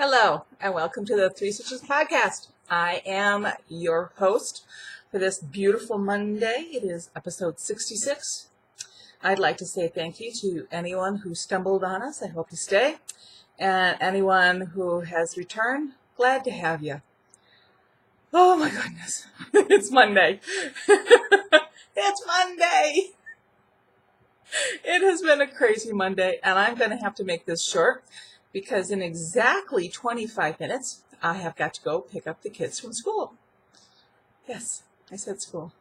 Hello, and welcome to the Three Sisters Podcast. I am your host for this beautiful Monday. It is episode 66. I'd like to say thank you to anyone who stumbled on us. I hope you stay. And anyone who has returned, glad to have you. Oh my goodness, it's Monday. It's Monday. It has been a crazy Monday, and I'm going to have to make this short because in exactly 25 minutes, I have got to go pick up the kids from school. Yes, I said school.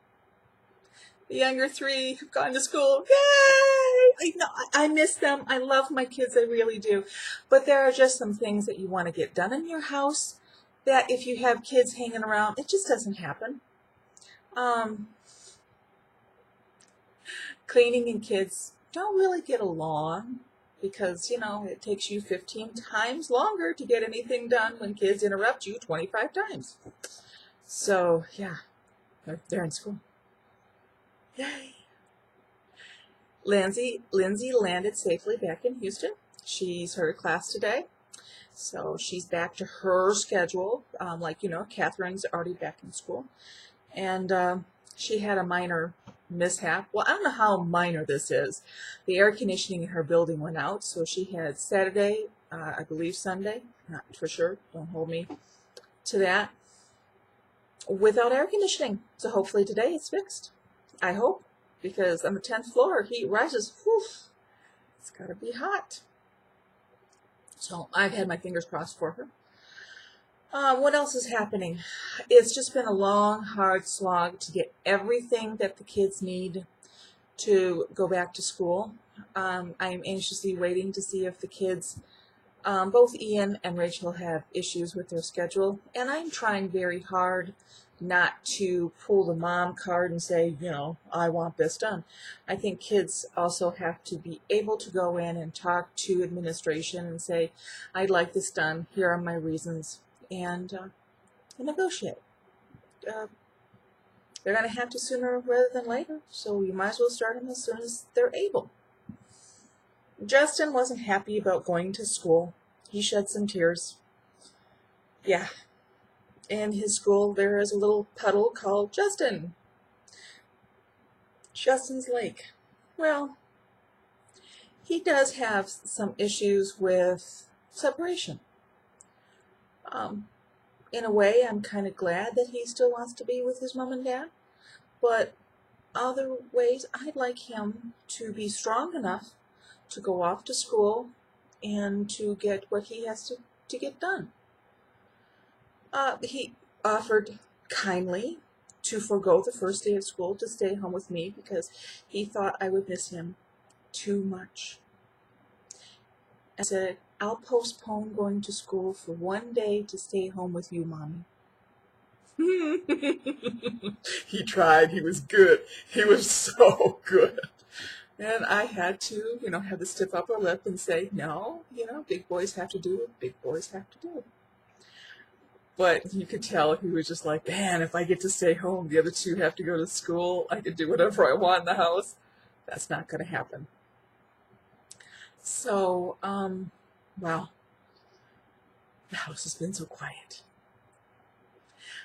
The younger three have gone to school. Yay! I miss them. I love my kids. I really do. But there are just some things that you want to get done in your house that if you have kids hanging around, it just doesn't happen. Cleaning and kids don't really get along because, it takes you 15 times longer to get anything done when kids interrupt you 25 times. So, yeah, they're in school. Yay! Lindsay landed safely back in Houston. She's heard class today. So she's back to her schedule. Catherine's already back in school. And she had a minor mishap. Well, I don't know how minor this is. The air conditioning in her building went out, so she had Saturday, I believe Sunday, not for sure, don't hold me to that, without air conditioning. So hopefully today it's fixed. I hope, because on the 10th floor, heat rises. Whew, it's got to be hot. So I've had my fingers crossed for her. What else is happening? It's just been a long, hard slog to get everything that the kids need to go back to school. I am anxiously waiting to see if the kids, both Ian and Rachel, have issues with their schedule. And I'm trying very hard not to pull the mom card and say, I want this done. I think kids also have to be able to go in and talk to administration and say, I'd like this done. Here are my reasons. And negotiate. They're going to have to sooner rather than later, so you might as well start them as soon as they're able. Justin wasn't happy about going to school. He shed some tears. Yeah. In his school, there is a little puddle called Justin's Lake. Well, he does have some issues with separation. In a way, I'm kind of glad that he still wants to be with his mom and dad, but other ways, I'd like him to be strong enough to go off to school and to get what he has to get done. He offered kindly to forego the first day of school to stay home with me because he thought I would miss him too much. I said, I'll postpone going to school for one day to stay home with you, Mommy. He tried. He was good. He was so good. And I had to, have the stiff upper lip and say, no, big boys have to do what big boys have to do. But you could tell he was just like, man, if I get to stay home, the other two have to go to school. I can do whatever I want in the house. That's not going to happen. So, wow, the house has been so quiet.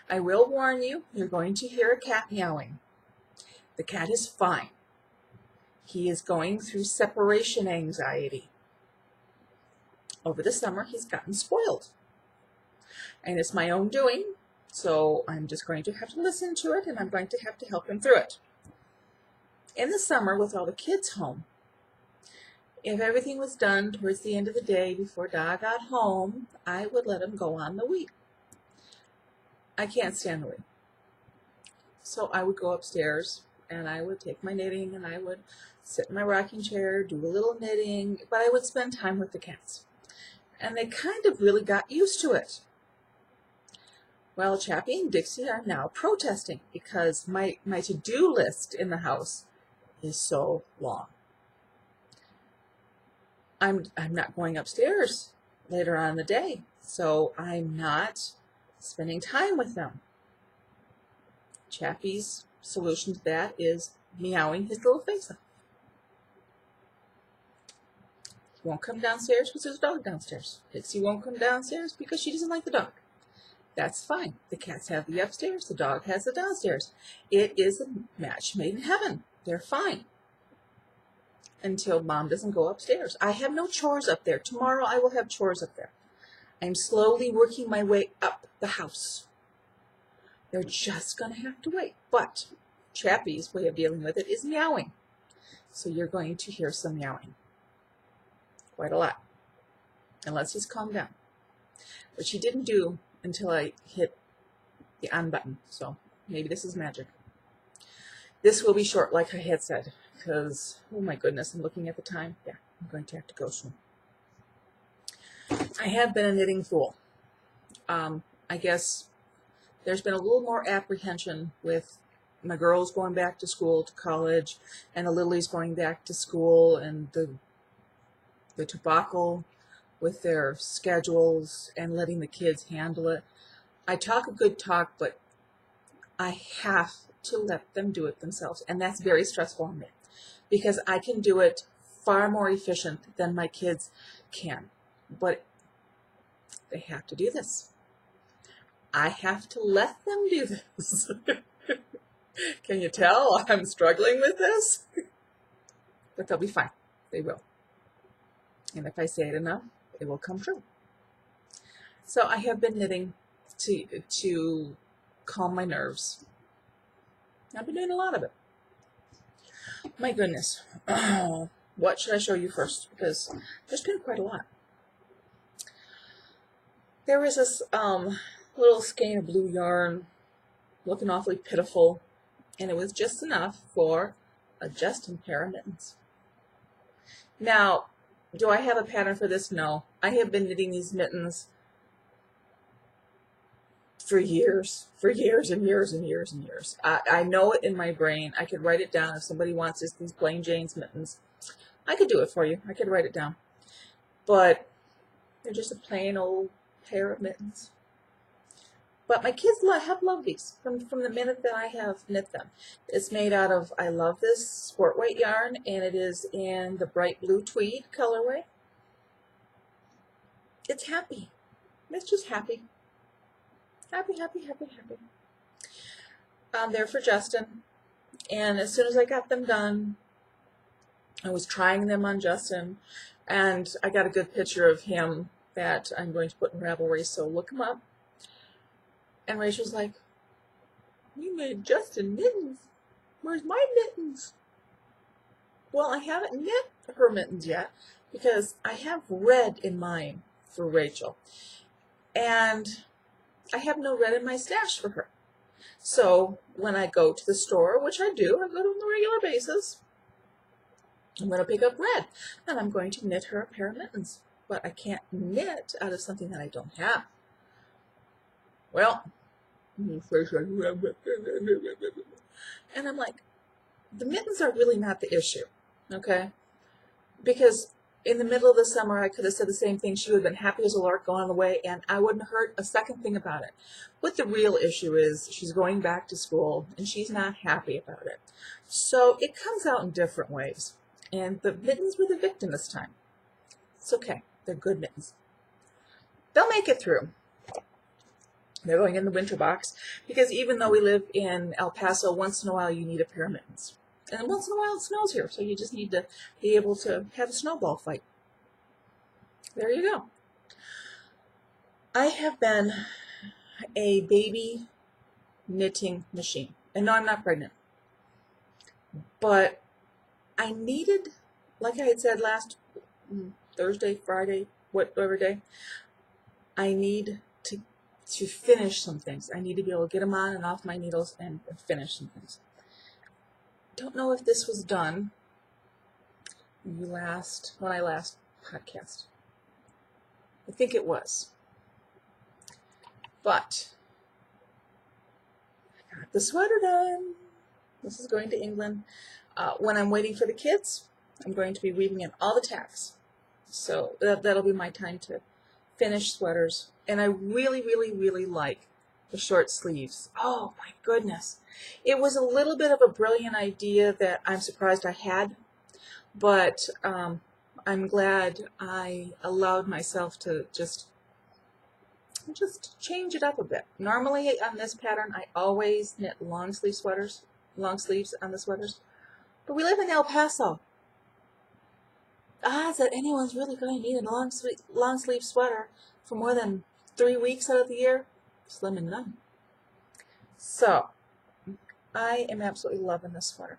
I will warn you, you're going to hear a cat meowing. The cat is fine. He is going through separation anxiety. Over the summer, he's gotten spoiled. And it's my own doing, so I'm just going to have to listen to it, and I'm going to have to help him through it. In the summer, with all the kids home, if everything was done towards the end of the day before Dad got home, I would let him go on the week. I can't stand the week. So I would go upstairs and I would take my knitting and I would sit in my rocking chair, do a little knitting, but I would spend time with the cats. And they kind of really got used to it. Well, Chappie and Dixie are now protesting because my to-do list in the house is so long. I'm not going upstairs later on in the day, so I'm not spending time with them. Chappie's solution to that is meowing his little face off. won't come downstairs because there's a dog downstairs. Pixie won't come downstairs because she doesn't like the dog. That's fine. The cats have the upstairs. The dog has the downstairs. It is a match made in heaven. They're fine until Mom doesn't go upstairs. I have no chores up there. Tomorrow I will have chores up there. I'm slowly working my way up the house. They're just going to have to wait. But Chappie's way of dealing with it is meowing. So you're going to hear some meowing. Quite a lot. Unless he's calmed down. Which he didn't do until I hit the on button. So maybe this is magic. This will be short like I had said. Because, oh my goodness, I'm looking at the time. Yeah, I'm going to have to go soon. I have been a knitting fool. I guess there's been a little more apprehension with my girls going back to school, to college, and the Lilies going back to school, and the debacle with their schedules and letting the kids handle it. I talk a good talk, but I have to let them do it themselves, and that's very stressful on me because I can do it far more efficient than my kids can, but they have to do this. I have to let them do this. Can you tell I'm struggling with this? But they'll be fine. They will. And if I say it enough, it will come true. So I have been knitting to calm my nerves. I've been doing a lot of it. My goodness. What should I show you first? Because there's been quite a lot. There was this little skein of blue yarn looking awfully pitiful, and it was just enough for a Justin pair of mittens. Now, do I have a pattern for this? No. I have been knitting these mittens for years and years and years and years. I know it in my brain. I could write it down. If somebody wants these plain Jane's mittens, I could do it for you. I could write it down. But they're just a plain old pair of mittens. But my kids have loved these from the minute that I have knit them. It's made out of, I love this sport weight yarn, and it is in the bright blue tweed colorway. It's happy. It's just happy. Happy, happy, happy, happy. They're for Justin. And as soon as I got them done, I was trying them on Justin, and I got a good picture of him that I'm going to put in Ravelry, so look him up. And Rachel's like, you made Justin mittens. Where's my mittens? Well, I haven't knit her mittens yet because I have red in mine for Rachel. And I have no red in my stash for her. So when I go to the store, which I do, I go on a regular basis, I'm going to pick up red. And I'm going to knit her a pair of mittens. But I can't knit out of something that I don't have. Well, and I'm like, the mittens are really not the issue, okay? Because in the middle of the summer, I could have said the same thing. She would have been happy as a lark going away, and I wouldn't have heard a second thing about it. What the real issue is, she's going back to school, and she's not happy about it. So it comes out in different ways. And the mittens were the victim this time. It's okay. They're good mittens. They'll make it through. They're going in the winter box because even though we live in El Paso, once in a while you need a pair of mittens. And once in a while it snows here, so you just need to be able to have a snowball fight. There you go. I have been a baby knitting machine. And no, I'm not pregnant. But I needed, like I had said last Thursday, Friday, whatever day, I need to finish some things. I need to be able to get them on and off my needles and finish some things. Don't know if this was done when I last podcast. I think it was. But I got the sweater done. This is going to England. When I'm waiting for the kids, I'm going to be weaving in all the tacks. So that'll be my time to finish sweaters. And I really, really, really like the short sleeves. Oh my goodness. It was a little bit of a brilliant idea that I'm surprised I had, but I'm glad I allowed myself to just change it up a bit. Normally on this pattern, I always knit long sleeves on the sweaters. But we live in El Paso. The odds that anyone's really going to need a long sleeve sweater for more than 3 weeks out of the year, slim and none. So, I am absolutely loving this sweater.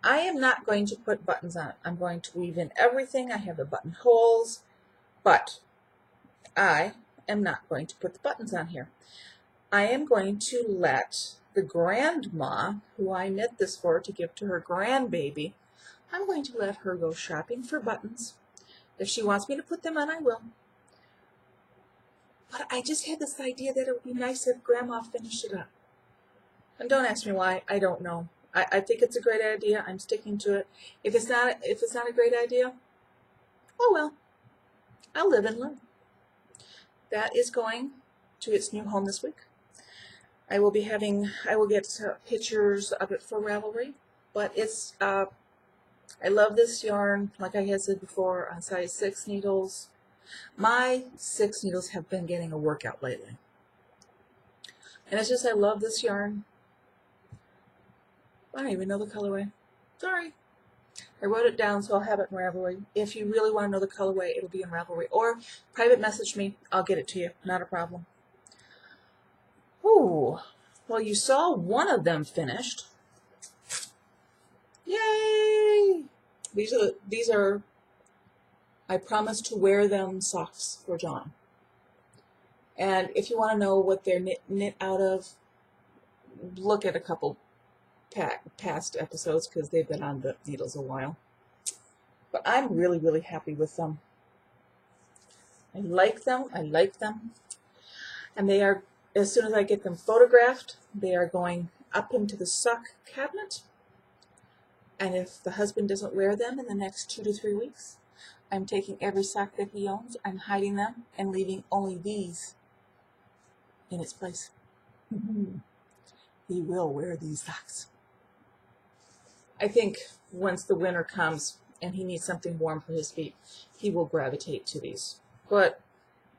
I am not going to put buttons on it. I'm going to weave in everything. I have the buttonholes, but I am not going to put the buttons on here. I am going to let the grandma, who I knit this for to give to her grandbaby, I'm going to let her go shopping for buttons. If she wants me to put them on, I will. But I just had this idea that it would be nice if Grandma finished it up. And don't ask me why, I don't know. I think it's a great idea. I'm sticking to it. If it's not a great idea, oh well. I'll live and learn. That is going to its new home this week. I will get pictures of it for Ravelry, but it's, I love this yarn, like I had said before, on size 6 needles. My 6 needles have been getting a workout lately. And it's just, I love this yarn. I don't even know the colorway. Sorry. I wrote it down, so I'll have it in Ravelry. If you really want to know the colorway, it'll be in Ravelry. Or private message me. I'll get it to you. Not a problem. Ooh. Well, you saw one of them finished. Yay! These are I promised to wear them socks for John. And if you want to know what they're knit out of, look at a couple past episodes because they've been on the needles a while. But I'm really, really happy with them. I like them. And they are, as soon as I get them photographed, they are going up into the sock cabinet. And if the husband doesn't wear them in the next 2 to 3 weeks, I'm taking every sock that he owns, I'm hiding them, and leaving only these in its place. He will wear these socks. I think once the winter comes and he needs something warm for his feet, he will gravitate to these. But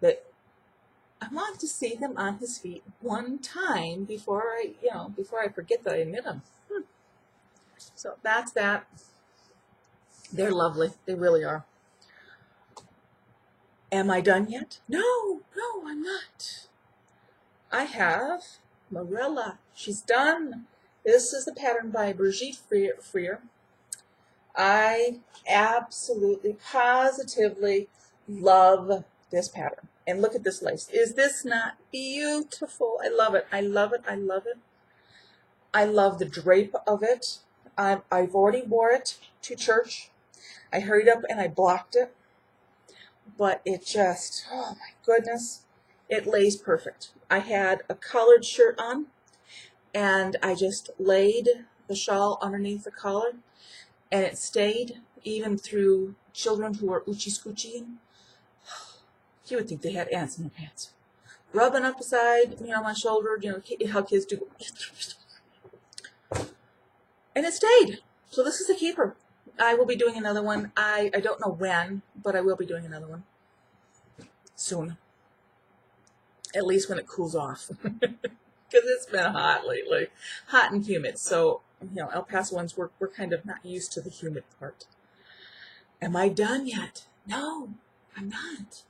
I want to see them on his feet one time before I forget that I knit them. So that's that. They're lovely. They really are. Am I done yet? No, I'm not. I have Marilla. She's done. This is the pattern by Brigitte Freer. I absolutely, positively love this pattern. And look at this lace. Is this not beautiful? I love it. I love it. I love it. I love the drape of it. I've already wore it to church. I hurried up and I blocked it. But it just, oh my goodness, it lays perfect. I had a collared shirt on, and I just laid the shawl underneath the collar, and it stayed even through children who are oochie-scoochieing. You would think they had ants in their pants. Rubbing up beside, my shoulder, how kids do. And it stayed. So this is a keeper. I will be doing another one. I don't know when, but I will be doing another one soon. At least when it cools off. Because it's been hot lately. Hot and humid. So, El Pasoans, we're kind of not used to the humid part. Am I done yet? No, I'm not.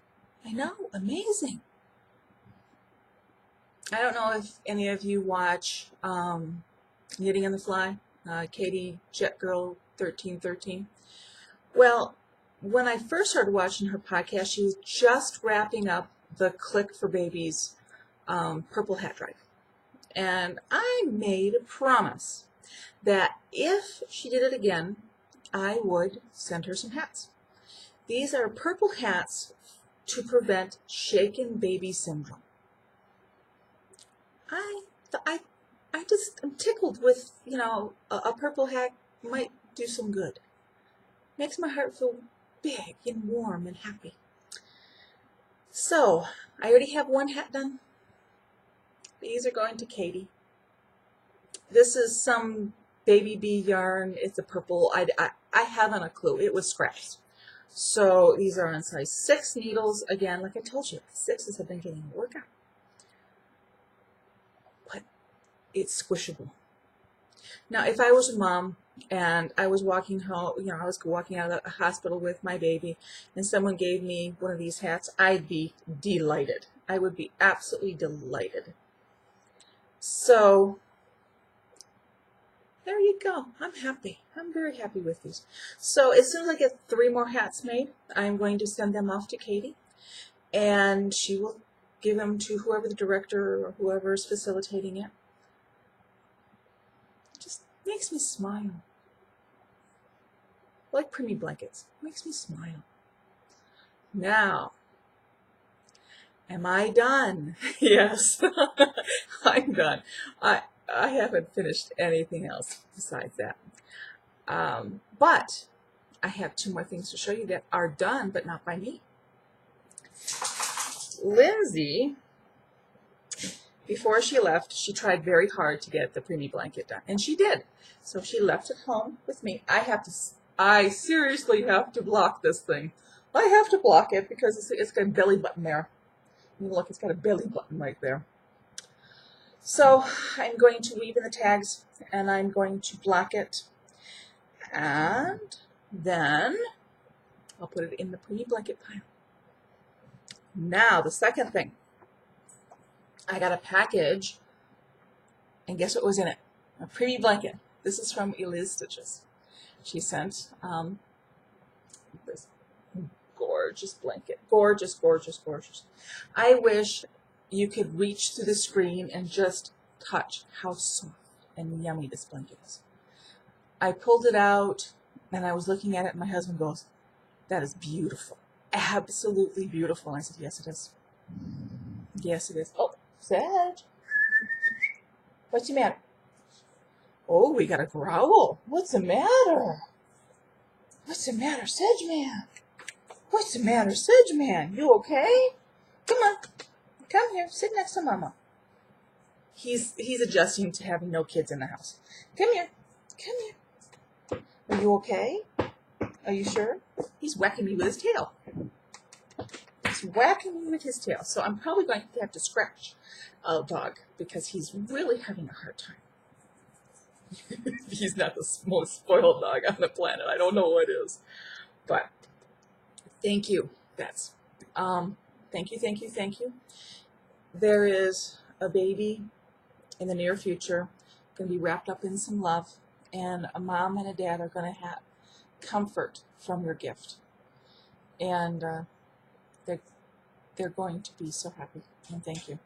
I know. Amazing. I don't know if any of you watch Knitting on the Fly. Katie Jetgirl 1313. Well, when I first started watching her podcast, she was just wrapping up the Click for Babies Purple Hat Drive. And I made a promise that if she did it again, I would send her some hats. These are purple hats to prevent shaken baby syndrome. I'm tickled with, a purple hat might do some good. Makes my heart feel big and warm and happy. So, I already have one hat done. These are going to Katie. This is some baby bee yarn. It's a purple. I haven't a clue. It was scraps. So these are on size 6 needles. Again, like I told you, 6s have been getting a workout. But it's squishable. Now, if I was a mom and I was walking home, I was walking out of the hospital with my baby and someone gave me one of these hats, I'd be delighted. I would be absolutely delighted. So there you go. I'm happy. I'm very happy with these. So as soon as I get 3 more hats made, I'm going to send them off to Katie, and she will give them to whoever the director or whoever is facilitating it. It just makes me smile. Like preemie blankets. It makes me smile. Now, am I done? Yes, I'm done. I haven't finished anything else besides that. But I have 2 more things to show you that are done, but not by me. Lindsay, before she left, she tried very hard to get the preemie blanket done, and she did. So she left it home with me. I seriously have to block this thing. I have to block it because it's got a belly button there. Look, it's got a belly button right there. So I'm going to weave in the tags, and I'm going to block it, and then I'll put it in the preemie blanket pile. Now, the second thing, I got a package, and guess what was in it? A preemie blanket. This is from Eliz Stitches. She sent this gorgeous blanket. Gorgeous, gorgeous, gorgeous. I wish you could reach through the screen and just touch how soft and yummy this blanket is. I pulled it out, and I was looking at it, and my husband goes, "That is beautiful. Absolutely beautiful." And I said, "Yes, it is. Yes, it is." Oh, Sedge. What's the matter? Oh, we got a growl. What's the matter? What's the matter, Sedge Man? What's the matter, Sedge Man? You okay? Come on. Come here. Sit next to Mama. He's adjusting to having no kids in the house. Come here. Come here. Are you okay? Are you sure? He's whacking me with his tail. He's whacking me with his tail. So I'm probably going to have to scratch a dog because he's really having a hard time. He's not the most spoiled dog on the planet. I don't know what is. But thank you. Thank you, thank you, thank you. There is a baby in the near future going to be wrapped up in some love, and a mom and a dad are going to have comfort from your gift. And they're going to be so happy. And thank you.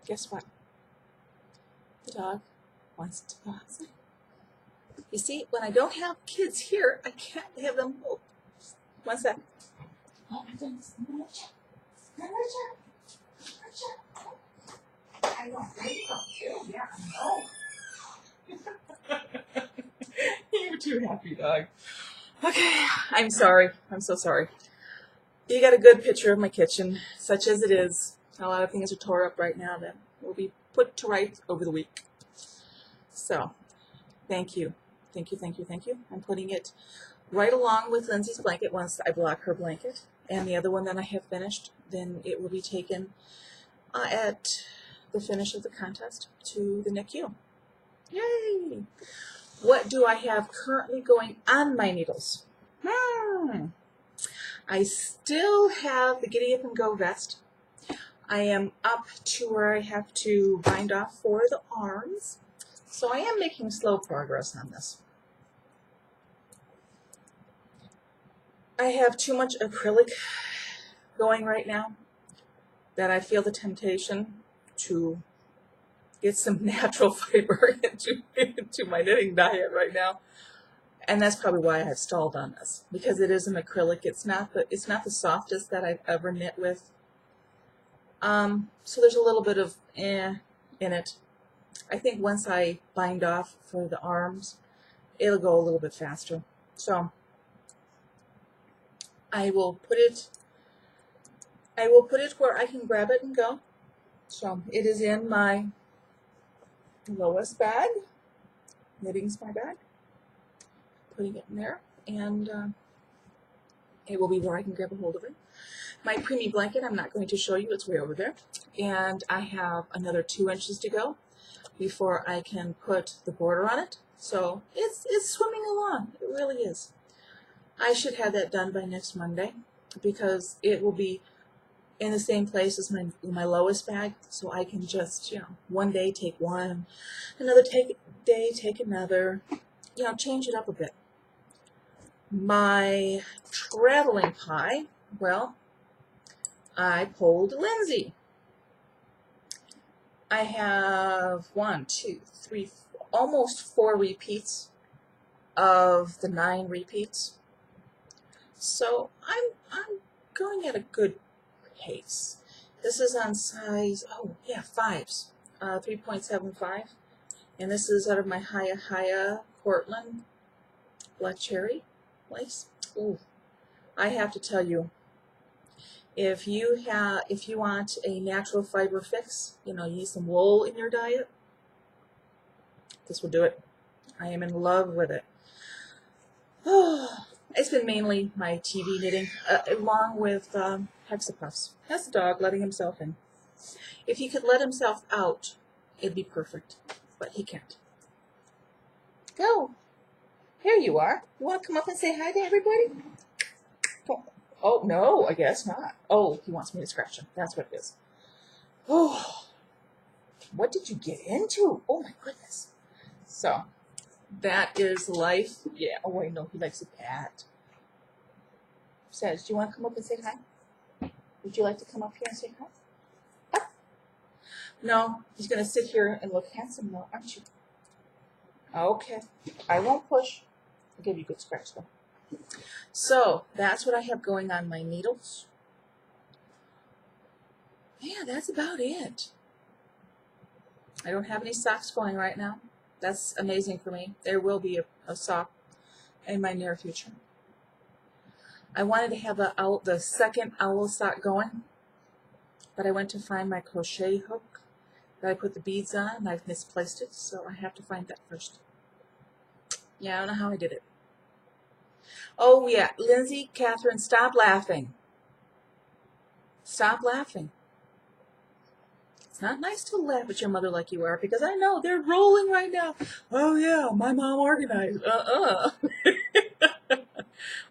Guess what? The dog wants to go outside. You see, when I don't have kids here, I can't have them. Oh, one sec. Oh my goodness. I know. Yeah, I know. You're too happy, dog. Okay, I'm sorry. I'm so sorry. You got a good picture of my kitchen, such as it is. A lot of things are tore up right now that will be put to rights over the week. So, thank you. Thank you, thank you, thank you. I'm putting it right along with Lindsay's blanket once I block her blanket. And the other one that I have finished, then it will be taken at the finish of the contest to the NICU. Yay! What do I have currently going on my needles? I still have the Giddy Up and Go vest. I am up to where I have to bind off for the arms. So I am making slow progress on this. I have too much acrylic going right now that I feel the temptation to get some natural fiber into my knitting diet right now. And that's probably why I have stalled on this, because it is an acrylic. It's not the softest that I've ever knit with. So there's a little bit of in it. I think once I bind off for the arms, it'll go a little bit faster. So I will put it where I can grab it and go. So it is in my Lois bag. Knitting's my bag. Putting it in there. and it will be where I can grab a hold of it. My preemie blanket, I'm not going to show you. It's way over there. And I have another 2 inches to go before I can put the border on it. So it's swimming along. It really is. I should have that done by next Monday because it will be in the same place as my lowest bag. So I can just, one day take one, another day take another, change it up a bit. My traveling pie, well, I pulled Lindsay. I have 1, 2, 3, almost 4 repeats of the 9 repeats. So I'm going at a good pace. This is on size, 5s, 3.75. And this is out of my Hiya Portland Black Cherry lace. Ooh, I have to tell you, if you want a natural fiber fix, you need some wool in your diet, this will do it. I am in love with it. It's been mainly my TV knitting, along with Hexapuffs. That's the dog letting himself in. If he could let himself out, it'd be perfect, but he can't. Go. Here you are. You want to come up and say hi to everybody? Oh, no, I guess not. Oh, he wants me to scratch him. That's what it is. Oh, what did you get into? Oh, my goodness. So, that is life. Yeah, oh, wait, no, he likes a cat. Says, do you want to come up and say hi? Would you like to come up here and say hi? Ah. No, he's going to sit here and look handsome now, aren't you? Okay, I won't push. I'll give you a good scratch, though. So, that's what I have going on my needles. Yeah, that's about it. I don't have any socks going right now. That's amazing for me. There will be a sock in my near future. I wanted to have the second owl sock going, but I went to find my crochet hook that I put the beads on, and I've misplaced it, so I have to find that first. Yeah, I don't know how I did it. Oh, yeah, Lindsay, Catherine, stop laughing. Stop laughing. It's not nice to laugh at your mother like you are, because I know they're rolling right now. Oh, yeah, my mom organized.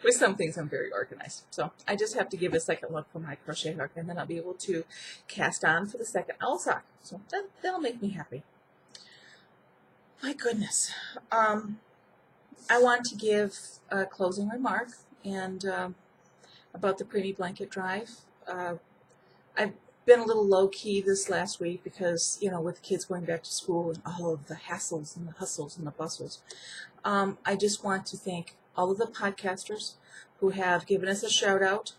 With some things, I'm very organized. So I just have to give a second look for my crochet hook, and then I'll be able to cast on for the second owl sock. So that'll make me happy. My goodness. I want to give a closing remark and about the Preemie Blanket Drive. I've been a little low-key this last week because, with kids going back to school and all of the hassles and the hustles and the bustles. I just want to thank all of the podcasters who have given us a shout-out.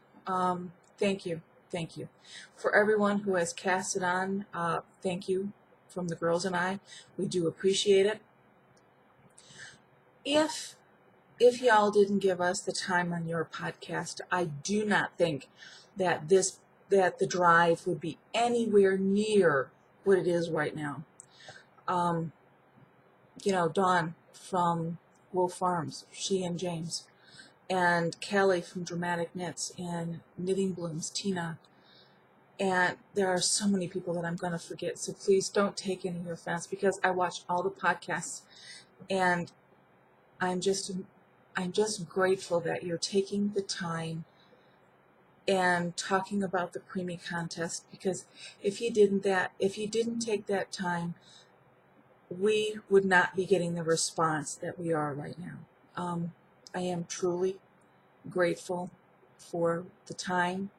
Thank you. Thank you. For everyone who has cast it on, thank you from the girls and I. We do appreciate it. If y'all didn't give us the time on your podcast, I do not think that the drive would be anywhere near what it is right now. Dawn from Wolf Farms, she and James, and Kelly from Dramatic Knits, and Knitting Blooms, Tina, and there are so many people that I'm going to forget, so please don't take any offense, because I watched all the podcasts, and I'm just grateful that you're taking the time and talking about the Preemie contest, because if you didn't take that time, we would not be getting the response that we are right now. I am truly grateful for the time,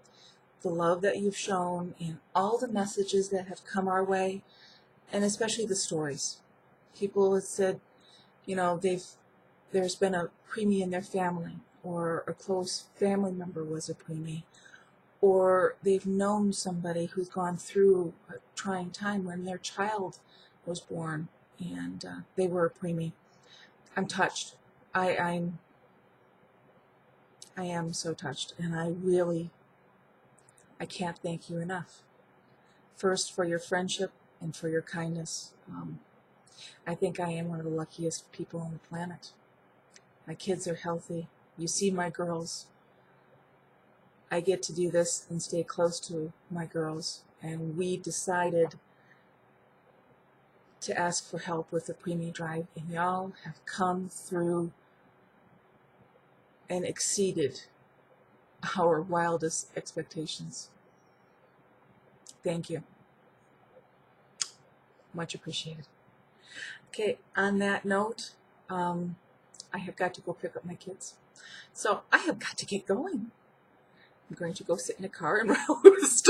the love that you've shown, and all the messages that have come our way, and especially the stories. People have said, there's been a Preemie in their family, or a close family member was a Preemie, or they've known somebody who's gone through a trying time when their child was born and they were a Preemie. I'm touched. I am so touched, and I can't thank you enough. First, for your friendship and for your kindness. I think I am one of the luckiest people on the planet. My kids are healthy. You see, my girls, I get to do this and stay close to my girls. And we decided to ask for help with the preemie drive. And y'all have come through and exceeded our wildest expectations. Thank you. Much appreciated. Okay, on that note, I have got to go pick up my kids. So I have got to get going. I'm going to go sit in a car and roast.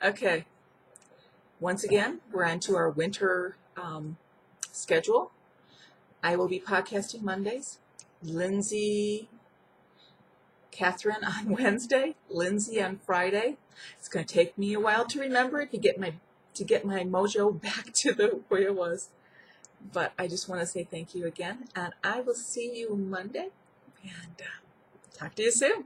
Okay. Once again, we're on to our winter schedule. I will be podcasting Mondays. Lindsay, Catherine on Wednesday. Lindsay on Friday. It's going to take me a while to remember it, to get my mojo back to the way it was. But I just want to say thank you again, and I will see you Monday, and talk to you soon.